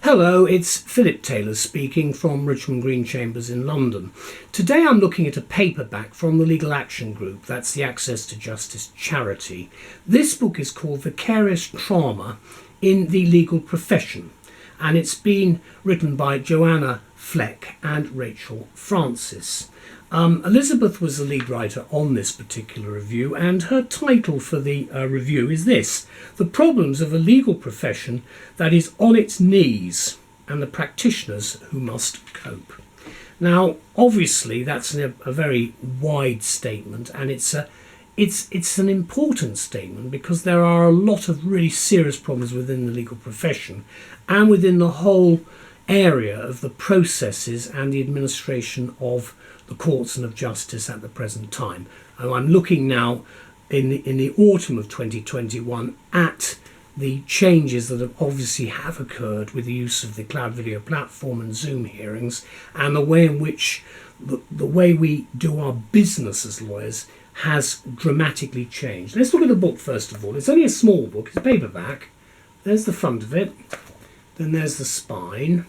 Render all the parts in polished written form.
Hello, it's Phillip Taylor speaking from Richmond Green Chambers in London. Today I'm looking at a paperback from the Legal Action Group, that's the Access to Justice charity. This book is called Vicarious Trauma in the Legal Profession, and it's been written by JOANNA, FLECK and Rachel Francis. Elizabeth was the lead writer on this particular review, and her title for the review is this: The Problems of a Legal Profession that is on its knees and the practitioners who must cope. Now, obviously, that's a very wide statement, and it's an important statement because there are a lot of really serious problems within the legal profession and within the whole area of the processes and the administration of the courts and of justice at the present time. And I'm looking now in the autumn of 2021 at the changes that obviously have occurred with the use of the cloud video platform and Zoom hearings, and the way in which the way we do our business as lawyers has dramatically changed. Let's look at the book first of all. It's only a small book, it's a paperback. There's the front of it, then there's the spine,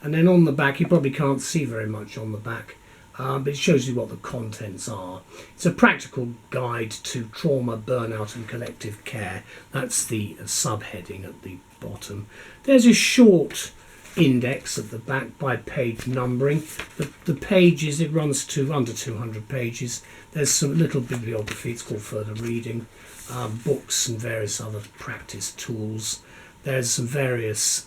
and then on the back, you probably can't see very much on the back, but it shows you what the contents are. It's a practical guide to trauma, burnout and collective care. That's the subheading at the bottom. There's a short index at the back by page numbering. The pages, it runs to under 200 pages. There's some little bibliography, it's called Further Reading, books and various other practice tools. There's some various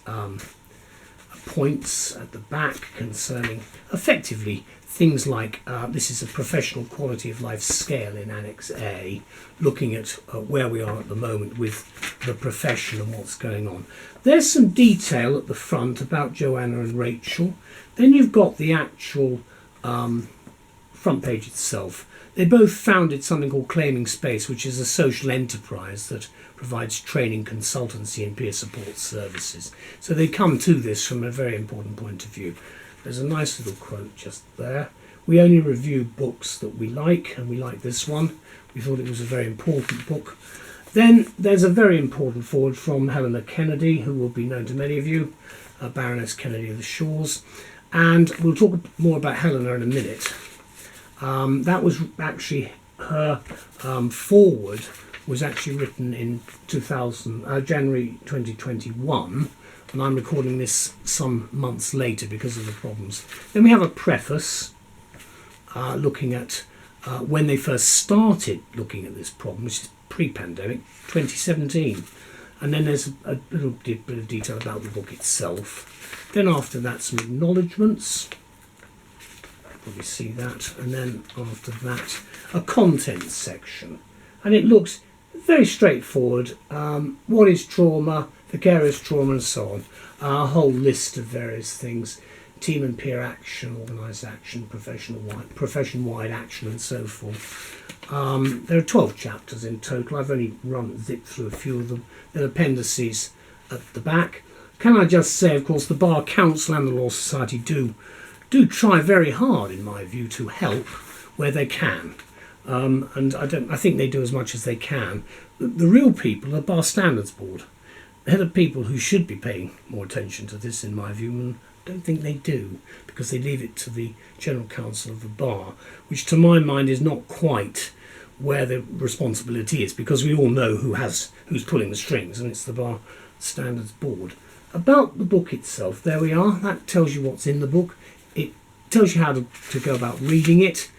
points at the back concerning effectively things like this is a professional quality of life scale in Annex A, looking at where we are at the moment with the profession and what's going on. There's some detail at the front about JOANNA and Rachel. Then you've got the actual front page itself. They both founded something called Claiming Space, which is a social enterprise that provides training, consultancy and peer support services. So they come to this from a very important point of view. There's a nice little quote just there. We only review books that we like, and we like this one. We thought it was a very important book. Then there's a very important foreword from Helena Kennedy, who will be known to many of you, Baroness Kennedy of the Shores. And we'll talk more about Helena in a minute. That was actually her foreword was actually written in January 2021. And I'm recording this some months later because of the problems. Then we have a preface looking at when they first started looking at this problem, which is pre-pandemic, 2017. And then there's a little bit of detail about the book itself. Then after that, some acknowledgements. Probably see that. And then after that, a contents section. And it looks very straightforward. What is trauma? Vicarious trauma and so on. A whole list of various things. Team and peer action, organised action, profession-wide action and so forth. There are 12 chapters in total. I've only zipped through a few of them. There are appendices at the back. Can I just say, of course, the Bar Council and the Law Society do try very hard, in my view, to help where they can. And I think they do as much as they can. The real people are Bar Standards Board. They're the people who should be paying more attention to this, in my view, and I don't think they do, because they leave it to the General Counsel of the Bar, which to my mind is not quite where the responsibility is, because we all know who's pulling the strings, and it's the Bar Standards Board. About the book itself, there we are. That tells you what's in the book. It tells you how to go about reading it.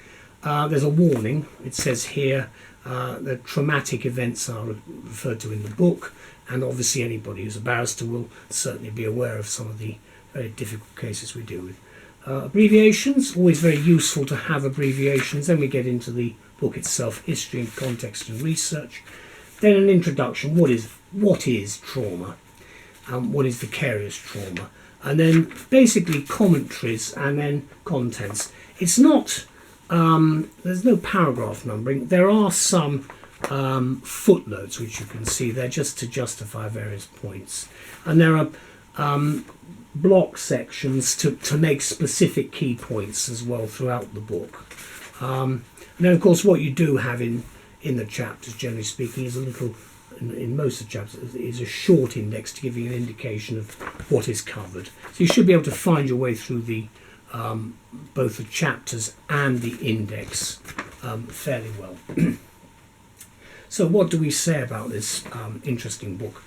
There's a warning. It says here that traumatic events are referred to in the book, and obviously anybody who's a barrister will certainly be aware of some of the very difficult cases we deal with. Abbreviations, always very useful to have abbreviations. Then we get into the book itself, history and context and research. Then an introduction, what is trauma? What is vicarious trauma? And then basically commentaries and then contents. It's not, there's no paragraph numbering. There are some footnotes which you can see there just to justify various points. And there are block sections to make specific key points as well throughout the book. And then of course what you do have in the chapters, generally speaking, is a little in most of the chapters, is a short index to give you an indication of what is covered. So you should be able to find your way through the both the chapters and the index fairly well. So what do we say about this interesting book?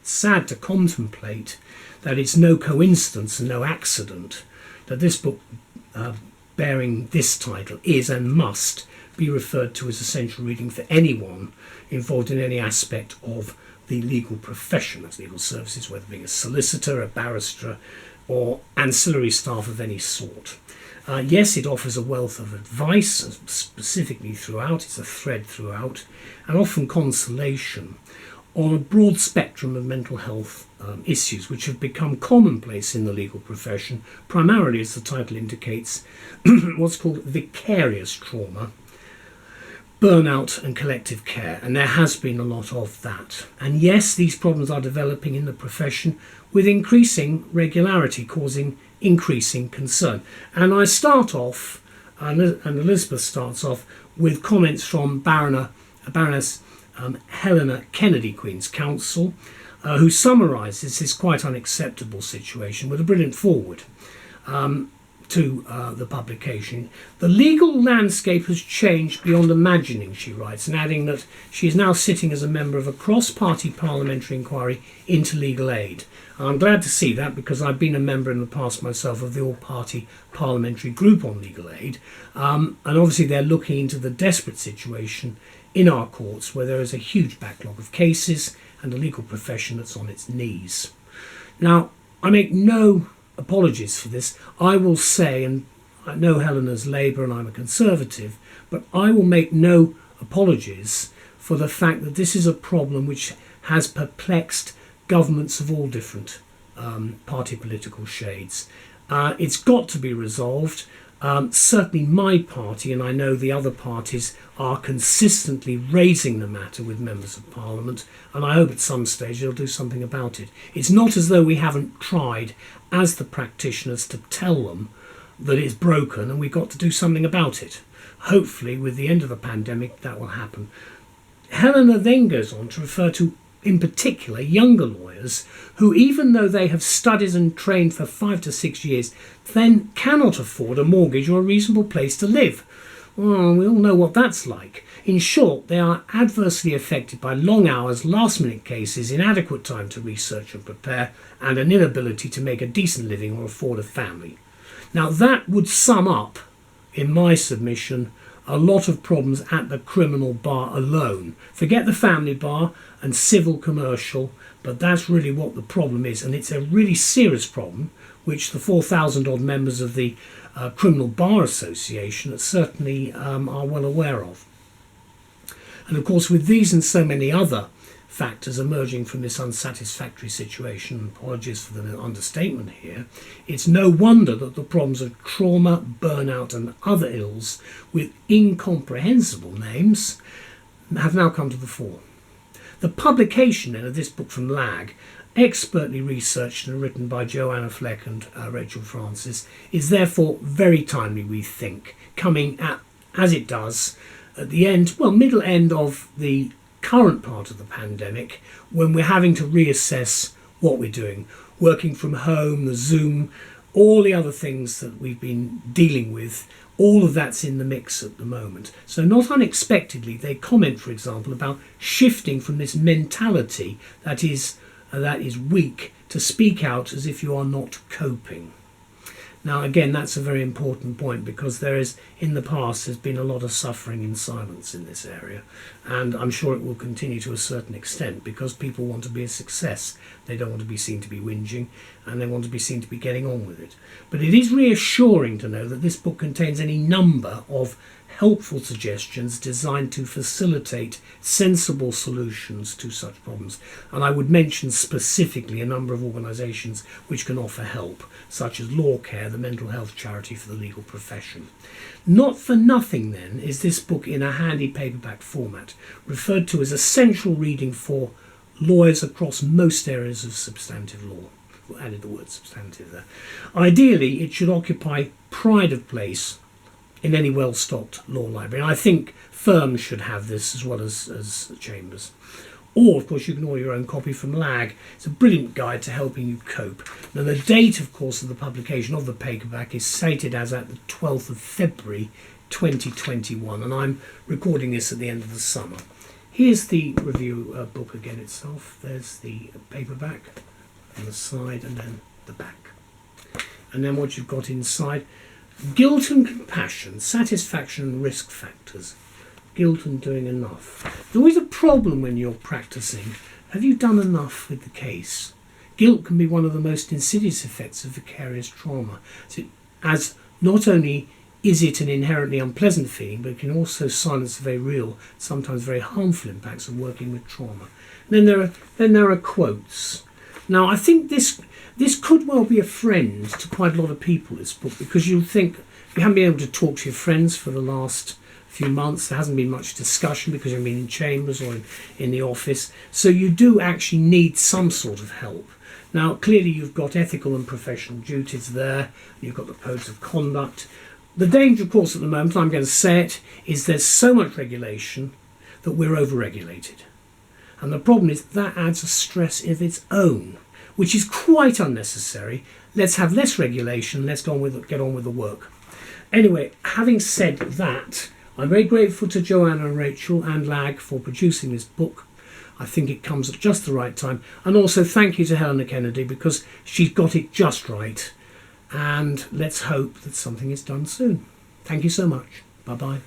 Sad to contemplate that it's no coincidence and no accident that this book bearing this title is and must be referred to as essential reading for anyone involved in any aspect of the legal profession, as legal services, whether being a solicitor, a barrister, or ancillary staff of any sort. Yes, it offers a wealth of advice, specifically throughout, it's a thread throughout, and often consolation on a broad spectrum of mental health issues which have become commonplace in the legal profession, primarily, as the title indicates, what's called vicarious trauma, burnout and collective care, and there has been a lot of that. And yes, these problems are developing in the profession with increasing regularity, causing increasing concern. And I start off, and Elizabeth starts off, with comments from Baroness Helena Kennedy, Queen's Counsel, who summarises this quite unacceptable situation with a brilliant foreword to the publication. The legal landscape has changed beyond imagining, she writes, and adding that she is now sitting as a member of a cross-party parliamentary inquiry into legal aid. And I'm glad to see that, because I've been a member in the past myself of the all-party parliamentary group on legal aid, and obviously they're looking into the desperate situation in our courts where there is a huge backlog of cases and a legal profession that's on its knees. Now, I make no apologies for this. I will say, and I know Helena's Labour and I'm a Conservative, but I will make no apologies for the fact that this is a problem which has perplexed governments of all different party political shades. It's got to be resolved. Certainly my party, and I know the other parties, are consistently raising the matter with members of Parliament, and I hope at some stage they'll do something about it. It's not as though we haven't tried as the practitioners to tell them that it's broken and we've got to do something about it. Hopefully with the end of the pandemic that will happen. Helena then goes on to refer to, in particular, younger lawyers who, even though they have studied and trained for 5 to 6 years, then cannot afford a mortgage or a reasonable place to live. Well, we all know what that's like. In short, they are adversely affected by long hours, last-minute cases, inadequate time to research and prepare, and an inability to make a decent living or afford a family. Now, that would sum up, in my submission, a lot of problems at the criminal bar alone. Forget the family bar and civil commercial, but that's really what the problem is, and it's a really serious problem which the 4,000 odd members of the Criminal Bar Association certainly are well aware of. And of course, with these and so many other factors emerging from this unsatisfactory situation, apologies for the understatement here, it's no wonder that the problems of trauma, burnout and other ills with incomprehensible names have now come to the fore. The publication then of this book from LAG, expertly researched and written by JOANNA FLECK and Rachel Francis, is therefore very timely, we think, coming at, as it does, at the end, well, middle end of the current part of the pandemic, when we're having to reassess what we're doing, working from home, the Zoom, all the other things that we've been dealing with, all of that's in the mix at the moment. So not unexpectedly, they comment, for example, about shifting from this mentality that is weak to speak out as if you are not coping. Now, again, that's a very important point, because there's been a lot of suffering in silence in this area, and I'm sure it will continue to a certain extent, because people want to be a success. They don't want to be seen to be whinging, and they want to be seen to be getting on with it. But it is reassuring to know that this book contains any number of helpful suggestions designed to facilitate sensible solutions to such problems. And I would mention specifically a number of organisations which can offer help, such as Law Care, the mental health charity for the legal profession. Not for nothing, then, is this book in a handy paperback format, referred to as essential reading for lawyers across most areas of substantive law. We added the word substantive there. Ideally, it should occupy pride of place in any well-stocked law library. And I think firms should have this as well as chambers. Or, of course, you can order your own copy from LAG. It's a brilliant guide to helping you cope. Now, the date, of course, of the publication of the paperback is stated as at the 12th of February 2021, and I'm recording this at the end of the summer. Here's the review book again itself. There's the paperback on the side and then the back. And then what you've got inside: guilt and compassion, satisfaction and risk factors. Guilt and doing enough. There's always a problem when you're practicing. Have you done enough with the case? Guilt can be one of the most insidious effects of vicarious trauma, as not only is it an inherently unpleasant feeling, but it can also silence the very real, sometimes very harmful impacts of working with trauma. And then there are quotes. Now, I think this could well be a friend to quite a lot of people, this book, because you think you haven't been able to talk to your friends for the last few months. There hasn't been much discussion because you've been in chambers or in the office. So you do actually need some sort of help. Now, clearly you've got ethical and professional duties there. You've got the codes of conduct. The danger, of course, at the moment, I'm going to say it, is there's so much regulation that we're over-regulated. And the problem is that adds a stress of its own, which is quite unnecessary. Let's have less regulation. Let's get on with the work. Anyway, having said that, I'm very grateful to JOANNA and Rachel and LAG for producing this book. I think it comes at just the right time. And also thank you to Helena Kennedy, because she's got it just right. And let's hope that something is done soon. Thank you so much. Bye-bye.